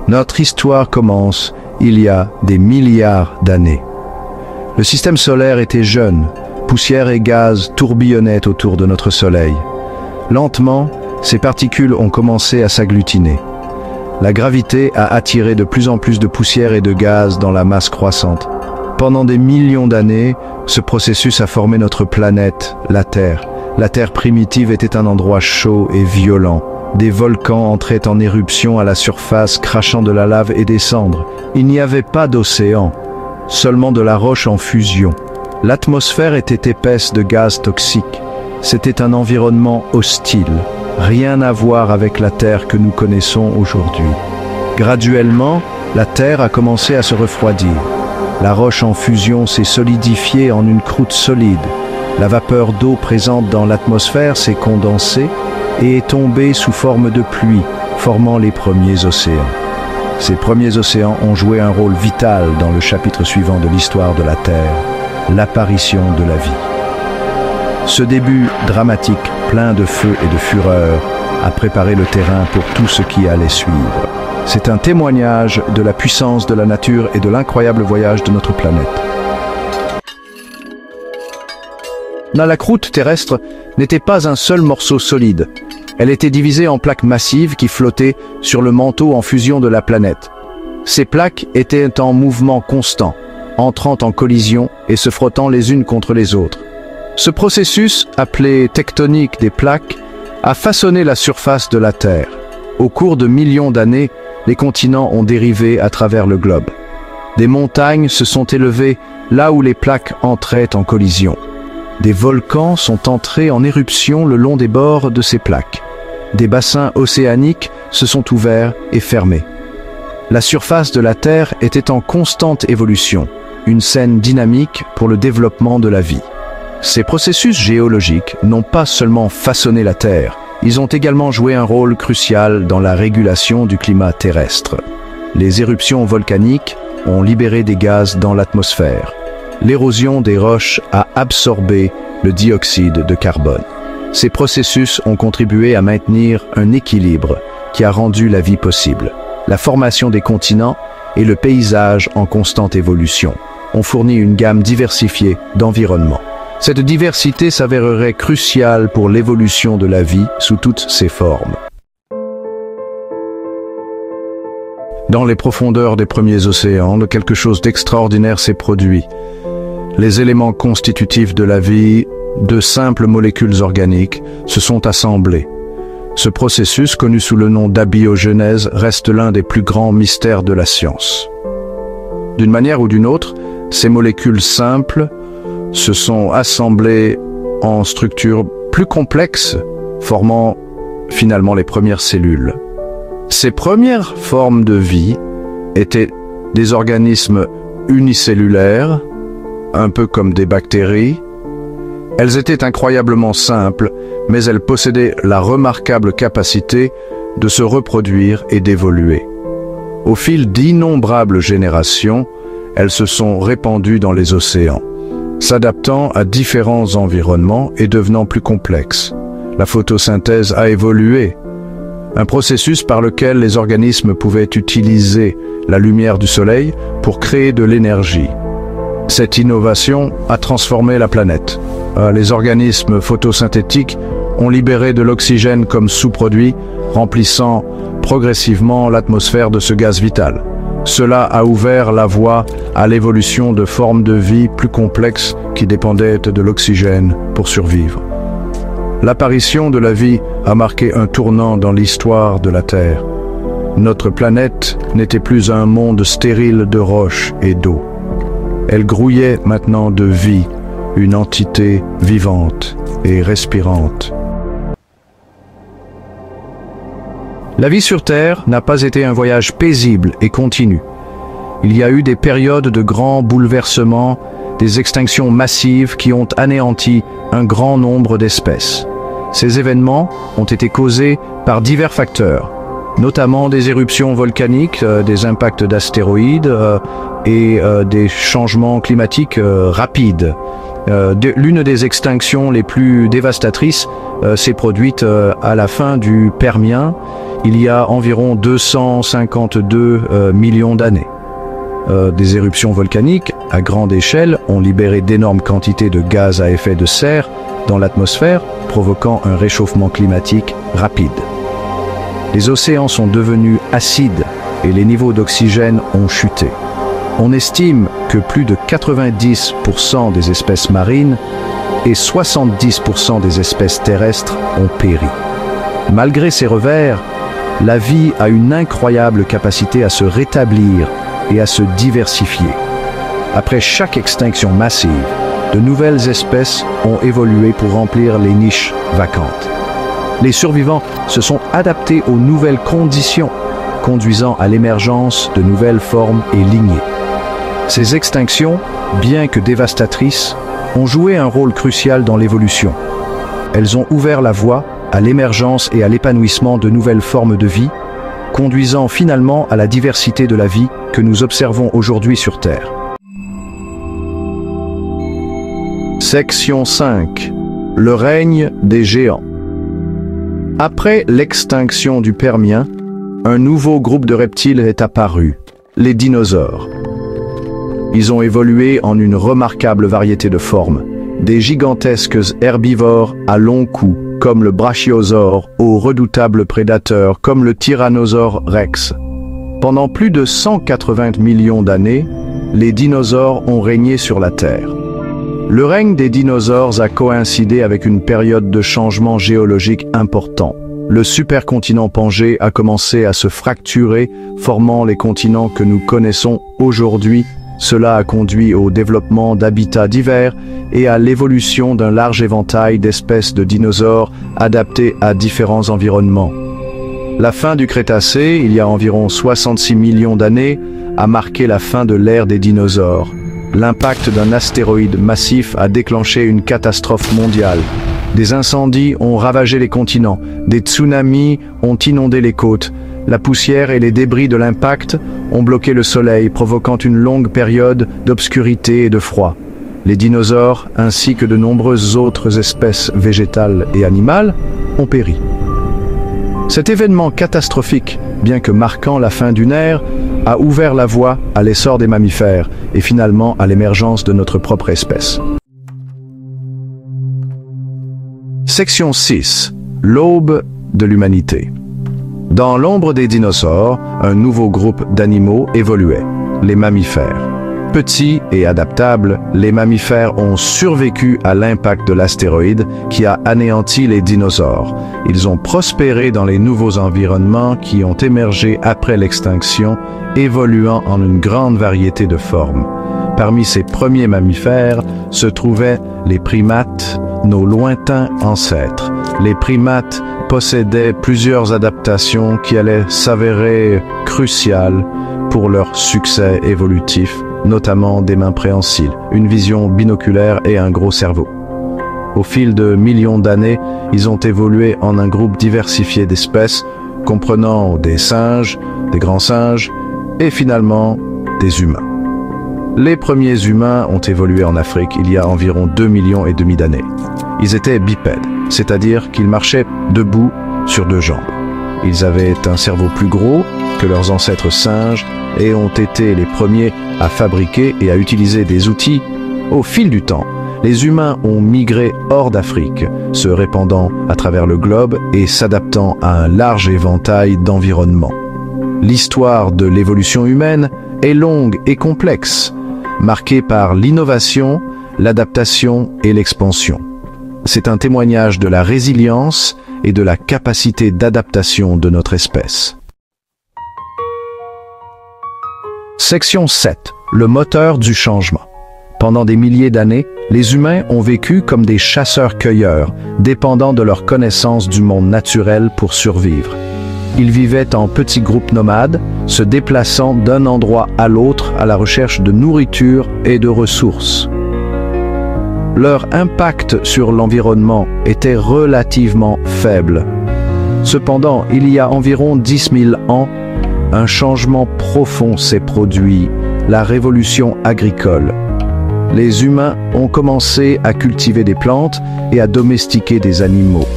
Notre histoire commence il y a des milliards d'années. Le système solaire était jeune, poussière et gaz tourbillonnaient autour de notre Soleil. Lentement, ces particules ont commencé à s'agglutiner. La gravité a attiré de plus en plus de poussière et de gaz dans la masse croissante. Pendant des millions d'années, ce processus a formé notre planète, la Terre. La Terre primitive était un endroit chaud et violent. Des volcans entraient en éruption à la surface, crachant de la lave et des cendres. Il n'y avait pas d'océan, seulement de la roche en fusion. L'atmosphère était épaisse de gaz toxiques. C'était un environnement hostile, rien à voir avec la Terre que nous connaissons aujourd'hui. Graduellement, la Terre a commencé à se refroidir. La roche en fusion s'est solidifiée en une croûte solide. La vapeur d'eau présente dans l'atmosphère s'est condensée et est tombée sous forme de pluie, formant les premiers océans. Ces premiers océans ont joué un rôle vital dans le chapitre suivant de l'histoire de la Terre, l'apparition de la vie. Ce début dramatique, plein de feu et de fureur, a préparé le terrain pour tout ce qui allait suivre. C'est un témoignage de la puissance de la nature et de l'incroyable voyage de notre planète. La croûte terrestre n'était pas un seul morceau solide. Elle était divisée en plaques massives qui flottaient sur le manteau en fusion de la planète. Ces plaques étaient en mouvement constant, entrant en collision et se frottant les unes contre les autres. Ce processus, appelé tectonique des plaques, a façonné la surface de la Terre. Au cours de millions d'années, les continents ont dérivé à travers le globe. Des montagnes se sont élevées là où les plaques entraient en collision. Des volcans sont entrés en éruption le long des bords de ces plaques. Des bassins océaniques se sont ouverts et fermés. La surface de la Terre était en constante évolution, une scène dynamique pour le développement de la vie. Ces processus géologiques n'ont pas seulement façonné la Terre, ils ont également joué un rôle crucial dans la régulation du climat terrestre. Les éruptions volcaniques ont libéré des gaz dans l'atmosphère. L'érosion des roches a absorbé le dioxyde de carbone. Ces processus ont contribué à maintenir un équilibre qui a rendu la vie possible. La formation des continents et le paysage en constante évolution ont fourni une gamme diversifiée d'environnements. Cette diversité s'avérerait cruciale pour l'évolution de la vie sous toutes ses formes. Dans les profondeurs des premiers océans, quelque chose d'extraordinaire s'est produit. Les éléments constitutifs de la vie, de simples molécules organiques, se sont assemblés. Ce processus, connu sous le nom d'abiogenèse, reste l'un des plus grands mystères de la science. D'une manière ou d'une autre, ces molécules simples se sont assemblées en structures plus complexes, formant finalement les premières cellules. Ces premières formes de vie étaient des organismes unicellulaires, un peu comme des bactéries. Elles étaient incroyablement simples, mais elles possédaient la remarquable capacité de se reproduire et d'évoluer. Au fil d'innombrables générations, elles se sont répandues dans les océans, s'adaptant à différents environnements et devenant plus complexes. La photosynthèse a évolué, un processus par lequel les organismes pouvaient utiliser la lumière du soleil pour créer de l'énergie. Cette innovation a transformé la planète. Les organismes photosynthétiques ont libéré de l'oxygène comme sous-produit, remplissant progressivement l'atmosphère de ce gaz vital. Cela a ouvert la voie à l'évolution de formes de vie plus complexes qui dépendaient de l'oxygène pour survivre. L'apparition de la vie a marqué un tournant dans l'histoire de la Terre. Notre planète n'était plus un monde stérile de roches et d'eau. Elle grouillait maintenant de vie, une entité vivante et respirante. La vie sur Terre n'a pas été un voyage paisible et continu. Il y a eu des périodes de grands bouleversements, des extinctions massives qui ont anéanti un grand nombre d'espèces. Ces événements ont été causés par divers facteurs, notamment des éruptions volcaniques, des impacts d'astéroïdes et des changements climatiques rapides. L'une des extinctions les plus dévastatrices s'est produite à la fin du Permien, il y a environ 252 millions d'années. Des éruptions volcaniques à grande échelle ont libéré d'énormes quantités de gaz à effet de serre dans l'atmosphère, provoquant un réchauffement climatique rapide. Les océans sont devenus acides et les niveaux d'oxygène ont chuté. On estime que plus de 90% des espèces marines et 70% des espèces terrestres ont péri. Malgré ces revers, la vie a une incroyable capacité à se rétablir et à se diversifier. Après chaque extinction massive, de nouvelles espèces ont évolué pour remplir les niches vacantes. Les survivants se sont adaptés aux nouvelles conditions, conduisant à l'émergence de nouvelles formes et lignées. Ces extinctions, bien que dévastatrices, ont joué un rôle crucial dans l'évolution. Elles ont ouvert la voie à l'émergence et à l'épanouissement de nouvelles formes de vie, conduisant finalement à la diversité de la vie que nous observons aujourd'hui sur Terre. Section 5. Le règne des géants. Après l'extinction du Permien, un nouveau groupe de reptiles est apparu, les dinosaures. Ils ont évolué en une remarquable variété de formes, des gigantesques herbivores à long cou, comme le brachiosaure, aux redoutables prédateurs, comme le tyrannosaure rex. Pendant plus de 180 millions d'années, les dinosaures ont régné sur la Terre. Le règne des dinosaures a coïncidé avec une période de changement géologique important. Le supercontinent Pangée a commencé à se fracturer, formant les continents que nous connaissons aujourd'hui. Cela a conduit au développement d'habitats divers et à l'évolution d'un large éventail d'espèces de dinosaures adaptés à différents environnements. La fin du Crétacé, il y a environ 66 millions d'années, a marqué la fin de l'ère des dinosaures. L'impact d'un astéroïde massif a déclenché une catastrophe mondiale. Des incendies ont ravagé les continents, des tsunamis ont inondé les côtes. La poussière et les débris de l'impact ont bloqué le soleil, provoquant une longue période d'obscurité et de froid. Les dinosaures, ainsi que de nombreuses autres espèces végétales et animales, ont péri. Cet événement catastrophique, bien que marquant la fin d'une ère, a ouvert la voie à l'essor des mammifères et finalement à l'émergence de notre propre espèce. Section 6. L'aube de l'humanité. Dans l'ombre des dinosaures, un nouveau groupe d'animaux évoluait, les mammifères. Petits et adaptables, les mammifères ont survécu à l'impact de l'astéroïde qui a anéanti les dinosaures. Ils ont prospéré dans les nouveaux environnements qui ont émergé après l'extinction, évoluant en une grande variété de formes. Parmi ces premiers mammifères se trouvaient les primates, nos lointains ancêtres. Les primates possédaient plusieurs adaptations qui allaient s'avérer cruciales pour leur succès évolutif, notamment des mains préhensiles, une vision binoculaire et un gros cerveau. Au fil de millions d'années, ils ont évolué en un groupe diversifié d'espèces, comprenant des singes, des grands singes et finalement des humains. Les premiers humains ont évolué en Afrique il y a environ 2,5 millions d'années. Ils étaient bipèdes, c'est-à-dire qu'ils marchaient debout sur deux jambes. Ils avaient un cerveau plus gros que leurs ancêtres singes et ont été les premiers à fabriquer et à utiliser des outils. Au fil du temps, les humains ont migré hors d'Afrique, se répandant à travers le globe et s'adaptant à un large éventail d'environnements. L'histoire de l'évolution humaine est longue et complexe, marquée par l'innovation, l'adaptation et l'expansion. C'est un témoignage de la résilience et de la capacité d'adaptation de notre espèce. Section 7. Le moteur du changement. Pendant des milliers d'années, les humains ont vécu comme des chasseurs-cueilleurs, dépendant de leur connaissance du monde naturel pour survivre. Ils vivaient en petits groupes nomades, se déplaçant d'un endroit à l'autre à la recherche de nourriture et de ressources. Leur impact sur l'environnement était relativement faible. Cependant, il y a environ 10 000 ans, un changement profond s'est produit, la révolution agricole. Les humains ont commencé à cultiver des plantes et à domestiquer des animaux.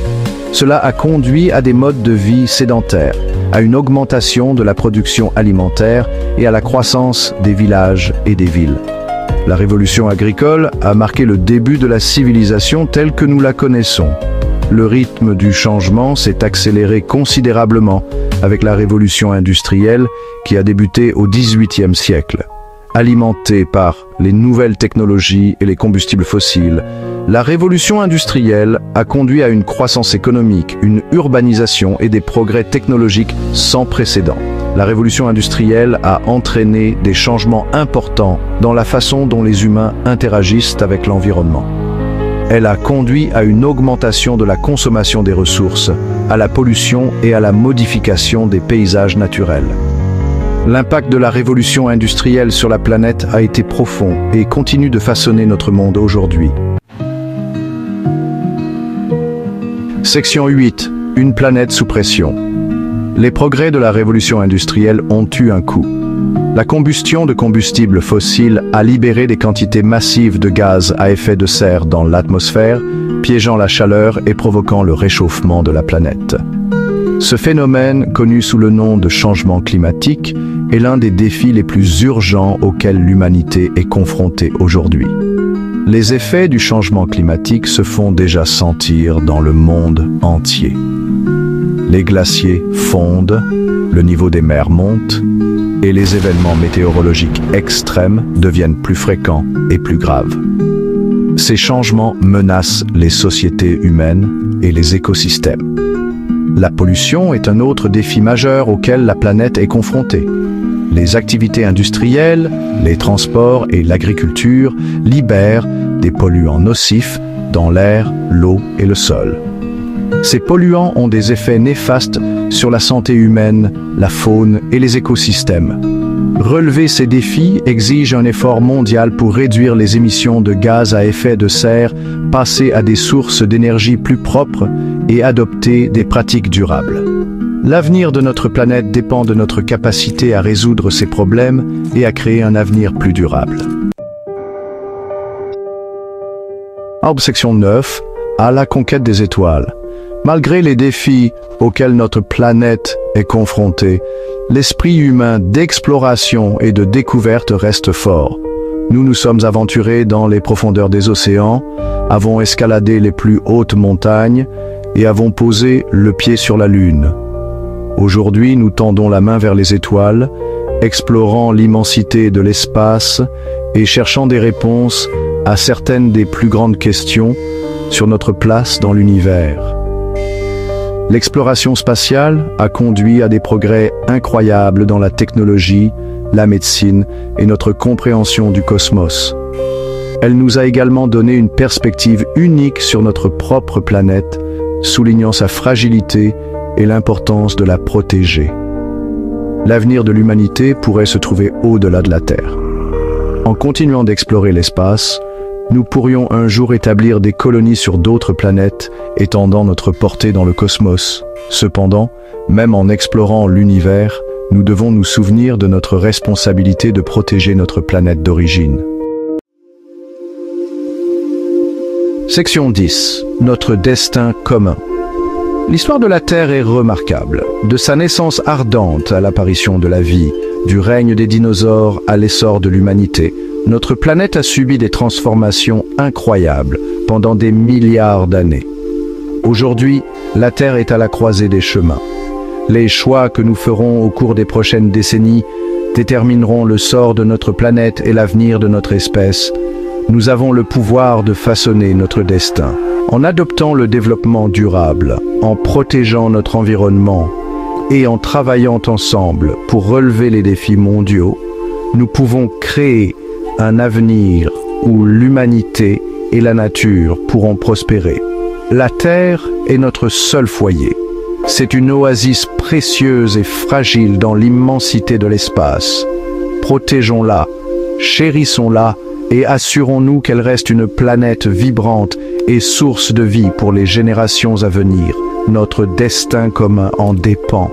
Cela a conduit à des modes de vie sédentaires, à une augmentation de la production alimentaire et à la croissance des villages et des villes. La révolution agricole a marqué le début de la civilisation telle que nous la connaissons. Le rythme du changement s'est accéléré considérablement avec la révolution industrielle qui a débuté au XVIIIe siècle. Alimentée par les nouvelles technologies et les combustibles fossiles, la révolution industrielle a conduit à une croissance économique, une urbanisation et des progrès technologiques sans précédent. La révolution industrielle a entraîné des changements importants dans la façon dont les humains interagissent avec l'environnement. Elle a conduit à une augmentation de la consommation des ressources, à la pollution et à la modification des paysages naturels. L'impact de la révolution industrielle sur la planète a été profond et continue de façonner notre monde aujourd'hui. Section 8. Une planète sous pression. Les progrès de la révolution industrielle ont eu un coût. La combustion de combustibles fossiles a libéré des quantités massives de gaz à effet de serre dans l'atmosphère, piégeant la chaleur et provoquant le réchauffement de la planète. Ce phénomène, connu sous le nom de changement climatique, est l'un des défis les plus urgents auxquels l'humanité est confrontée aujourd'hui. Les effets du changement climatique se font déjà sentir dans le monde entier. Les glaciers fondent, le niveau des mers monte, et les événements météorologiques extrêmes deviennent plus fréquents et plus graves. Ces changements menacent les sociétés humaines et les écosystèmes. La pollution est un autre défi majeur auquel la planète est confrontée. Les activités industrielles, les transports et l'agriculture libèrent des polluants nocifs dans l'air, l'eau et le sol. Ces polluants ont des effets néfastes sur la santé humaine, la faune et les écosystèmes. Relever ces défis exige un effort mondial pour réduire les émissions de gaz à effet de serre, passer à des sources d'énergie plus propres et adopter des pratiques durables. L'avenir de notre planète dépend de notre capacité à résoudre ces problèmes et à créer un avenir plus durable. Section 9. À la conquête des étoiles. Malgré les défis auxquels notre planète est confrontée, l'esprit humain d'exploration et de découverte reste fort. Nous nous sommes aventurés dans les profondeurs des océans, avons escaladé les plus hautes montagnes et avons posé le pied sur la Lune. Aujourd'hui, nous tendons la main vers les étoiles, explorant l'immensité de l'espace et cherchant des réponses à certaines des plus grandes questions sur notre place dans l'univers. L'exploration spatiale a conduit à des progrès incroyables dans la technologie, la médecine et notre compréhension du cosmos. Elle nous a également donné une perspective unique sur notre propre planète, soulignant sa fragilité et l'importance de la protéger. L'avenir de l'humanité pourrait se trouver au-delà de la Terre. En continuant d'explorer l'espace, nous pourrions un jour établir des colonies sur d'autres planètes, étendant notre portée dans le cosmos. Cependant, même en explorant l'univers, nous devons nous souvenir de notre responsabilité de protéger notre planète d'origine. Section 10. Notre destin commun. L'histoire de la Terre est remarquable. De sa naissance ardente à l'apparition de la vie, du règne des dinosaures à l'essor de l'humanité, notre planète a subi des transformations incroyables pendant des milliards d'années. Aujourd'hui, la Terre est à la croisée des chemins. Les choix que nous ferons au cours des prochaines décennies détermineront le sort de notre planète et l'avenir de notre espèce. Nous avons le pouvoir de façonner notre destin. En adoptant le développement durable, en protégeant notre environnement et en travaillant ensemble pour relever les défis mondiaux, nous pouvons créer un avenir où l'humanité et la nature pourront prospérer. La Terre est notre seul foyer. C'est une oasis précieuse et fragile dans l'immensité de l'espace. Protégeons-la, chérissons-la et assurons-nous qu'elle reste une planète vibrante et source de vie pour les générations à venir. Notre destin commun en dépend.